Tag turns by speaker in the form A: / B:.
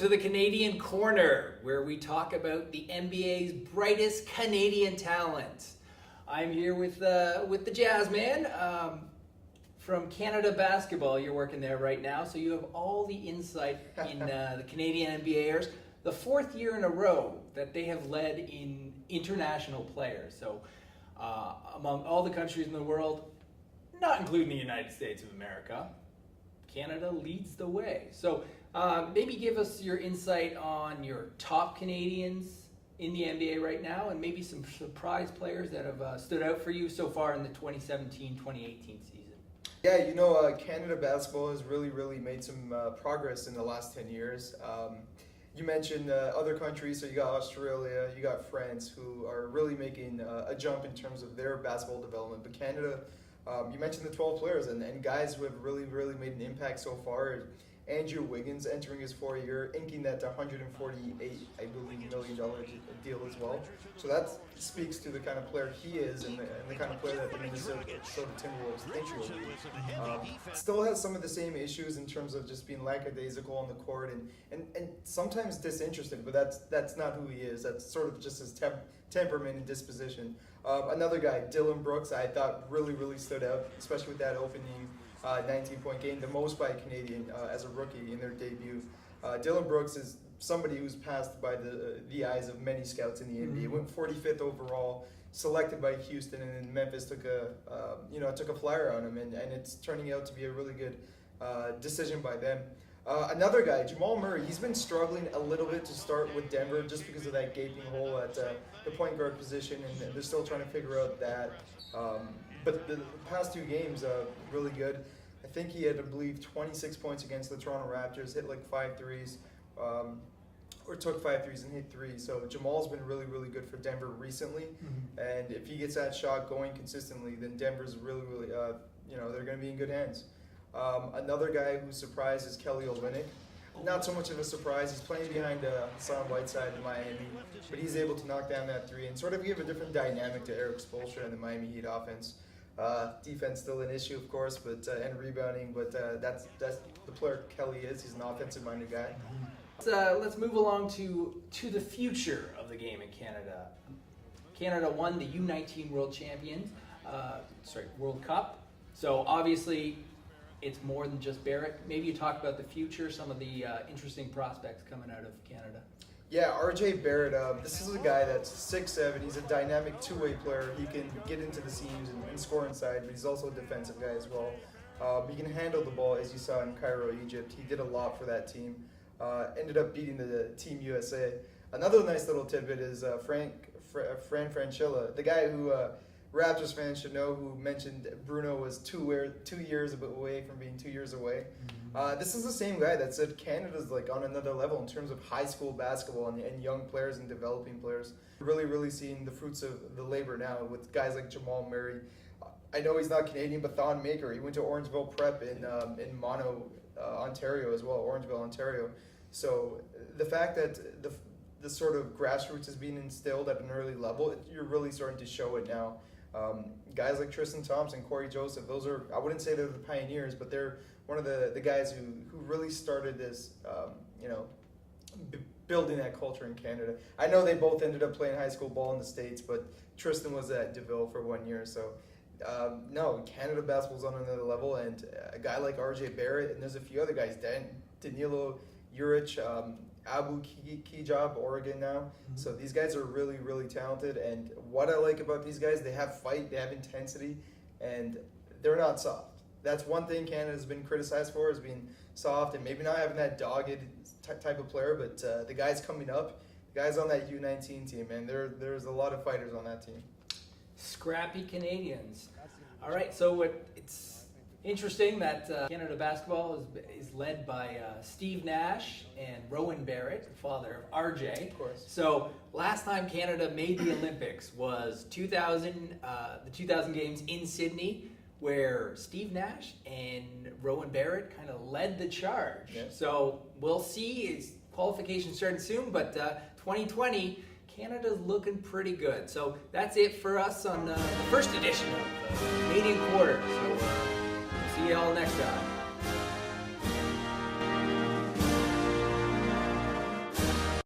A: to the Canadian Corner, where we talk about the NBA's brightest Canadian talent. I'm here with the Jazz Man from Canada Basketball. You're working there right now, so you have all the insight in the Canadian NBAers. The fourth year in a row that they have led in international players. So among all the countries in the world, not including the United States of America, Canada leads the way. So maybe give us your insight on your top Canadians in the NBA right now, and maybe some surprise players that have stood out for you so far in the 2017-2018 season.
B: Yeah, Canada basketball has really made some progress in the last 10 years. You mentioned other countries, so you got Australia, you got France, who are really making a jump in terms of their basketball development. But Canada, you mentioned the 12 players and guys who have really made an impact so far. Andrew Wiggins entering his 4th year, inking that $148, I believe, $1 million deal as well. So that speaks to the kind of player he is and the kind of player that the Minnesota Timberwolves think he will be. Still has some of the same issues in terms of just being lackadaisical on the court and sometimes disinterested, but that's not who he is. That's sort of just his temperament and disposition. Another guy, Dillon Brooks, I thought really stood out, especially with that opening 19-point game, the most by a Canadian as a rookie in their debut. Dillon Brooks is somebody who's passed by the eyes of many scouts in the NBA. Went 45th overall, selected by Houston, and then Memphis took a flyer on him, and it's turning out to be a really good decision by them. Another guy, Jamal Murray, he's been struggling a little bit to start with Denver just because of that gaping hole at the point guard position, and they're still trying to figure out that. But the past 2 games, really good. I think he had, I believe, 26 points against the Toronto Raptors, hit like 5 threes, or took 5 threes and hit 3. So Jamal's been really good for Denver recently. And if he gets that shot going consistently, then Denver's really, they're going to be in good hands. Another guy who surprised is Kelly Olynyk. Not so much of a surprise. He's playing behind Hassan Whiteside in Miami, but he's able to knock down that 3 and sort of give a different dynamic to Eric Spoelstra and the Miami Heat offense. Defense still an issue, of course, but and rebounding. But that's the player Kelly is. He's an offensive-minded guy.
A: Let's move along to the future of the game in Canada. Canada won the U19 World World Cup. So obviously, it's more than just Barrett. Maybe you talk about the future, some of the interesting prospects coming out of Canada.
B: Yeah, RJ Barrett, this is a guy that's 6'7". He's a dynamic two-way player. He can get into the seams and score inside, but he's also a defensive guy as well. He can handle the ball, as you saw in Cairo, Egypt. He did a lot for that team. Ended up beating the Team USA. Another nice little tidbit is Fran Fraschilla, the guy who Raptors fans should know, who mentioned Bruno was 2 years away from being 2 years away. This is the same guy that said Canada's like on another level in terms of high school basketball and young players and developing players. Really seeing the fruits of the labor now with guys like Jamal Murray. I know he's not Canadian, but Thon Maker, he went to Orangeville Prep in Mono, Ontario as well, Orangeville, Ontario. So the fact that the sort of grassroots is being instilled at an early level, you're really starting to show it now. Guys like Tristan Thompson, Corey Joseph, those are, I wouldn't say they're the pioneers, but they're one of the guys who really started this, building that culture in Canada. I know they both ended up playing high school ball in the States, but Tristan was at DeVille for 1 year. So, no, Canada basketball's on another level, and a guy like RJ Barrett, and there's a few other guys, Danilo Juric, Abu Kijab, Oregon now. So these guys are really talented, and what I like about these guys, they have fight, they have intensity, and they're not soft. That's one thing Canada's been criticized for, is being soft and maybe not having that dogged type of player, but the guys coming up, the guys on that U19 team, man, there's a lot of fighters on that team.
A: Scrappy Canadians. All right, so it's interesting that Canada basketball is led by Steve Nash and Rowan Barrett, the father of RJ.
B: Of course.
A: So last time Canada made the Olympics was the 2000 games in Sydney, where Steve Nash and Rowan Barrett kind of led the charge.
B: Yeah.
A: So we'll see. It's qualification starting soon, but 2020, Canada's looking pretty good. So that's it for us on the first edition of the Canadian Quarter. So see you all next time.